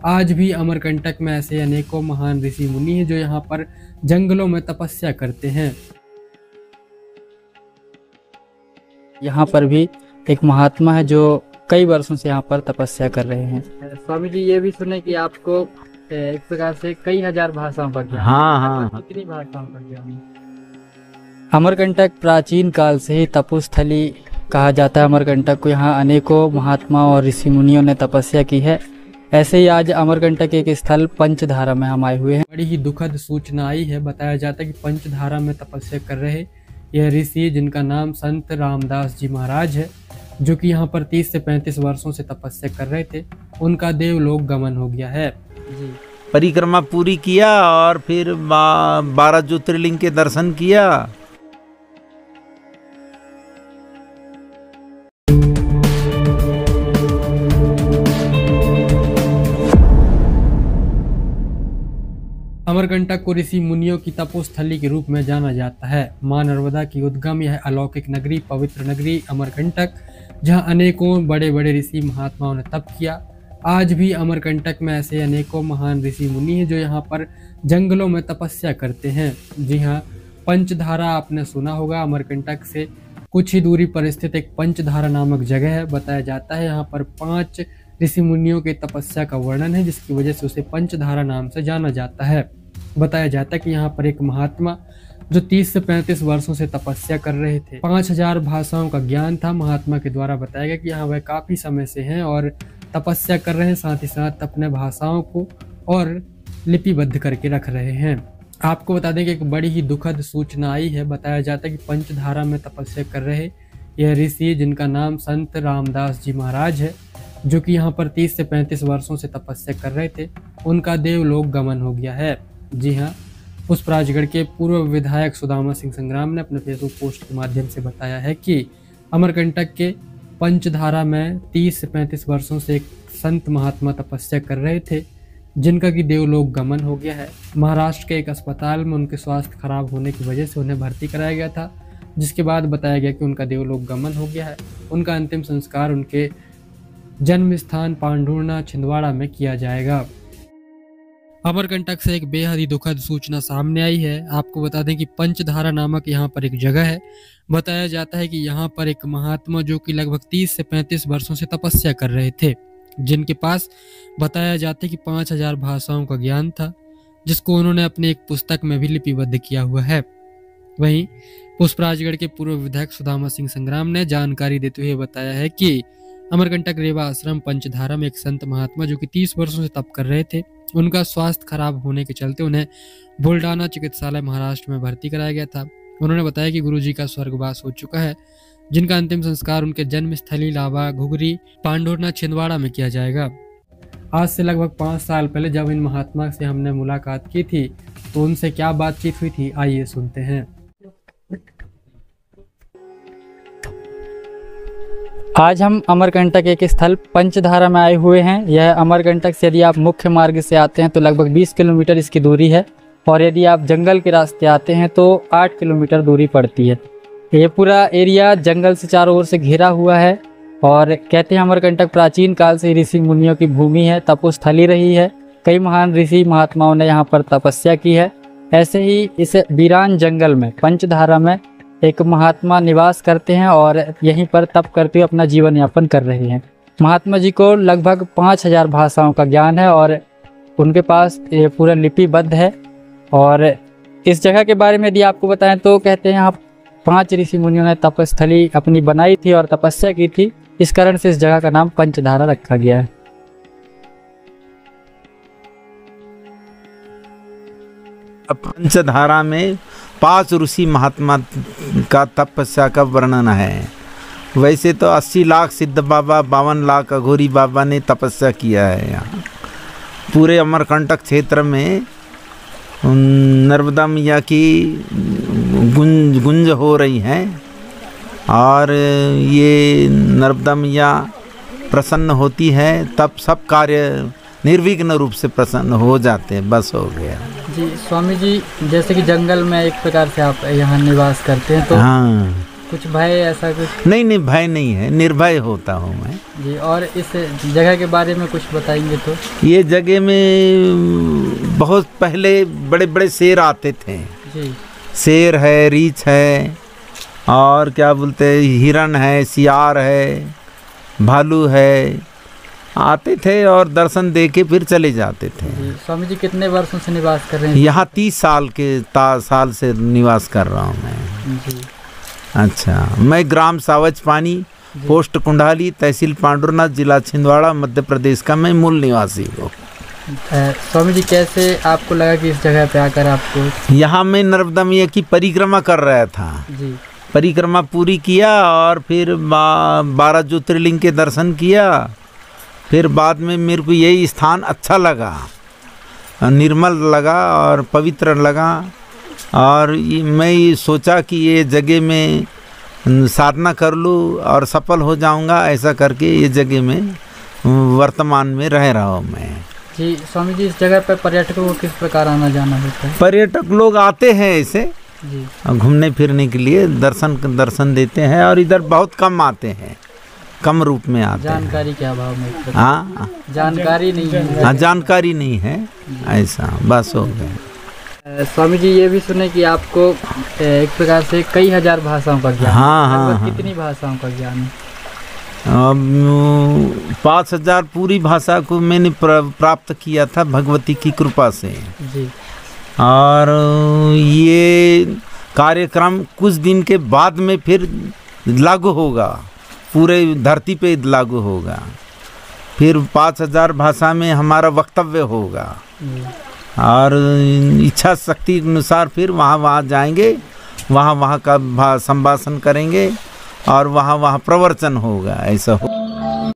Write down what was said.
आज भी अमरकंटक में ऐसे अनेकों महान ऋषि मुनि हैं जो यहाँ पर जंगलों में तपस्या करते हैं। यहाँ पर भी एक महात्मा है जो कई वर्षों से यहाँ पर तपस्या कर रहे हैं। स्वामी जी, ये भी सुने कि आपको एक प्रकार से कई हजार भाषाओं का ज्ञान। हाँ। कितनी भाषाओं का ज्ञान? अमरकंटक प्राचीन काल से ही तपोस्थली कहा जाता है अमरकंटक को। यहाँ अनेकों महात्माओं और ऋषि मुनियों ने तपस्या की है। ऐसे ही आज अमरकंटक एक स्थल पंचधारा में हम आए हुए हैं। बड़ी ही दुखद सूचना आई है। बताया जाता है कि पंचधारा में तपस्या कर रहे यह ऋषि, जिनका नाम संत रामदास जी महाराज है, जो कि यहाँ पर 30 से 35 वर्षों से तपस्या कर रहे थे, उनका देवलोक गमन हो गया है। जी, परिक्रमा पूरी किया और फिर 12 ज्योतिर्लिंग के दर्शन किया। अमरकंटक को ऋषि मुनियों की तपोस्थली के रूप में जाना जाता है। मां नर्मदा की उद्गम यह अलौकिक नगरी, पवित्र नगरी अमरकंटक, जहां अनेकों बड़े बड़े ऋषि महात्माओं ने तप किया। आज भी अमरकंटक में ऐसे अनेकों महान ऋषि मुनि हैं जो यहाँ पर जंगलों में तपस्या करते हैं। जी हाँ, पंचधारा आपने सुना होगा। अमरकंटक से कुछ ही दूरी पर स्थित एक पंचधारा नामक जगह है। बताया जाता है यहाँ पर 5 ऋषि मुनियों की तपस्या का वर्णन है, जिसकी वजह से उसे पंचधारा नाम से जाना जाता है। बताया जाता है कि यहाँ पर एक महात्मा जो 30 से 35 वर्षों से तपस्या कर रहे थे, 5000 भाषाओं का ज्ञान था। महात्मा के द्वारा बताया गया कि यहाँ वह काफी समय से हैं और तपस्या कर रहे हैं, साथ ही साथ अपने भाषाओं को और लिपिबद्ध करके रख रहे हैं। आपको बता दें कि एक बड़ी ही दुखद सूचना आई है। बताया जाता है कि पंचधारा में तपस्या कर रहे यह ऋषि, जिनका नाम संत रामदास जी महाराज है, जो कि यहाँ पर 30 से 35 वर्षों से तपस्या कर रहे थे, उनका देवलोक गमन हो गया है। जी हाँ, पुष्पराजगढ़ के पूर्व विधायक सुदामा सिंह संग्राम ने अपने फेसबुक पोस्ट के माध्यम से बताया है कि अमरकंटक के पंचधारा में 30 से 35 वर्षों से एक संत महात्मा तपस्या कर रहे थे, जिनका कि देवलोक गमन हो गया है। महाराष्ट्र के एक अस्पताल में उनके स्वास्थ्य खराब होने की वजह से उन्हें भर्ती कराया गया था, जिसके बाद बताया गया कि उनका देवलोक गमन हो गया है। उनका अंतिम संस्कार उनके जन्म स्थान पांढुर्णा छिंदवाड़ा में किया जाएगा। अमरकंटक से एक बेहद ही दुखद सूचना सामने आई है। आपको बता दें कि पंचधारा नामक यहाँ पर एक जगह है। बताया जाता है कि यहाँ पर एक महात्मा जो कि लगभग 30 से 35 वर्षों से तपस्या कर रहे थे, जिनके पास बताया जाता है कि 5000 भाषाओं का ज्ञान था, जिसको उन्होंने अपनी एक पुस्तक में भी लिपिबद्ध किया हुआ है। वहीं पुष्पराजगढ़ के पूर्व विधायक सुदामा सिंह संग्राम ने जानकारी देते हुए बताया है कि अमरकंटक रेवा आश्रम पंचधारा में एक संत महात्मा जो कि 30 वर्षों से तप कर रहे थे, उनका स्वास्थ्य खराब होने के चलते उन्हें बुल्डाना चिकित्सालय महाराष्ट्र में भर्ती कराया गया था। उन्होंने बताया कि गुरुजी का स्वर्गवास हो चुका है, जिनका अंतिम संस्कार उनके जन्म स्थली लावा घुघरी पांढुर्णा छिंदवाड़ा में किया जाएगा। आज से लगभग 5 साल पहले जब इन महात्मा से हमने मुलाकात की थी, तो उनसे क्या बातचीत हुई थी, आइए सुनते हैं। आज हम अमरकंटक एक स्थल पंचधारा में आए हुए हैं। यह अमरकंटक से यदि आप मुख्य मार्ग से आते हैं तो लगभग 20 किलोमीटर इसकी दूरी है, और यदि आप जंगल के रास्ते आते हैं तो 8 किलोमीटर दूरी पड़ती है। ये पूरा एरिया जंगल से चारों ओर से घिरा हुआ है, और कहते हैं अमरकंटक प्राचीन काल से ऋषि मुनियों की भूमि है, तपोस्थली रही है। कई महान ऋषि महात्माओं ने यहाँ पर तपस्या की है। ऐसे ही इस वीरान जंगल में पंचधारा में एक महात्मा निवास करते हैं और यहीं पर तप करते हुए अपना जीवन यापन कर रहे हैं। महात्मा जी को लगभग 5000 भाषाओं का ज्ञान है और उनके पास ये पूरा लिपिबद्ध है। और इस जगह के बारे में यदि आपको बताएं तो कहते हैं यहाँ 5 ऋषि मुनियों ने तपस्थली अपनी बनाई थी और तपस्या की थी, इस कारण से इस जगह का नाम पंचधारा रखा गया है। पंचधारा में 5 ऋषि महात्मा का तपस्या का वर्णन है। वैसे तो 80 लाख सिद्ध बाबा, 52 लाख अघोरी बाबा ने तपस्या किया है। यहाँ पूरे अमरकंटक क्षेत्र में नर्मदा मैया की गुंज हो रही है, और ये नर्मदा मैया प्रसन्न होती है तब सब कार्य निर्विघ्न रूप से प्रसन्न हो जाते हैं। बस हो गया जी। स्वामी जी, जैसे कि जंगल में एक प्रकार से आप यहाँ निवास करते हैं, तो हाँ, कुछ भय ऐसा कुछ? नहीं नहीं, भय नहीं है, निर्भय होता हूँ मैं जी। और इस जगह के बारे में कुछ बताएंगे तो? ये जगह में बहुत पहले बड़े बड़े शेर आते थे जी। शेर है, रीछ है, और क्या बोलते हैं, हिरन है, सियार है, भालू है, आते थे और दर्शन दे के फिर चले जाते थे। जी। स्वामी जी कितने वर्षों से निवास कर रहे हैं? यहाँ 30 साल से निवास कर रहा हूँ मैं। जी। अच्छा, मैं ग्राम सावच पानी, पोस्ट कुंडाली, तहसील पांडुरनाथ, जिला छिंदवाड़ा, मध्य प्रदेश का मैं मूल निवासी हूँ। स्वामी जी कैसे आपको लगा कि इस जगह पे आकर आपको? यहाँ मैं नर्मदा मैया की परिक्रमा कर रहा था जी। परिक्रमा पूरी किया और फिर 12 ज्योतिर्लिंग के दर्शन किया। फिर बाद में मेरे को यही स्थान अच्छा लगा, निर्मल लगा और पवित्र लगा, और मैं ये सोचा कि ये जगह में साधना कर लूँ और सफल हो जाऊंगा। ऐसा करके ये जगह में वर्तमान में रह रहा हूँ मैं। जी। स्वामी जी इस जगह पर पर्यटकों को किस प्रकार आना जाना होता है? पर्यटक लोग आते हैं ऐसे जी। घूमने फिरने के लिए, दर्शन देते हैं, और इधर बहुत कम आते हैं, कम रूप में आते हैं। जानकारी के अभाव में? हाँ, जानकारी नहीं है। हाँ, जानकारी नहीं है, ऐसा बस हो गया। स्वामी जी ये भी सुने कि आपको एक प्रकार से कई हजार भाषाओं का ज्ञान? हाँ। कितनी भाषाओं का ज्ञान है? 5000 पूरी भाषा को मैंने प्राप्त किया था भगवती की कृपा से। जी। और ये कार्यक्रम कुछ दिन के बाद में फिर लागू होगा, पूरे धरती पे लागू होगा। फिर 5000 भाषा में हमारा वक्तव्य होगा, और इच्छा शक्ति अनुसार फिर वहाँ जाएंगे, वहाँ का संभाषण करेंगे, और वहाँ प्रवचन होगा, ऐसा हो।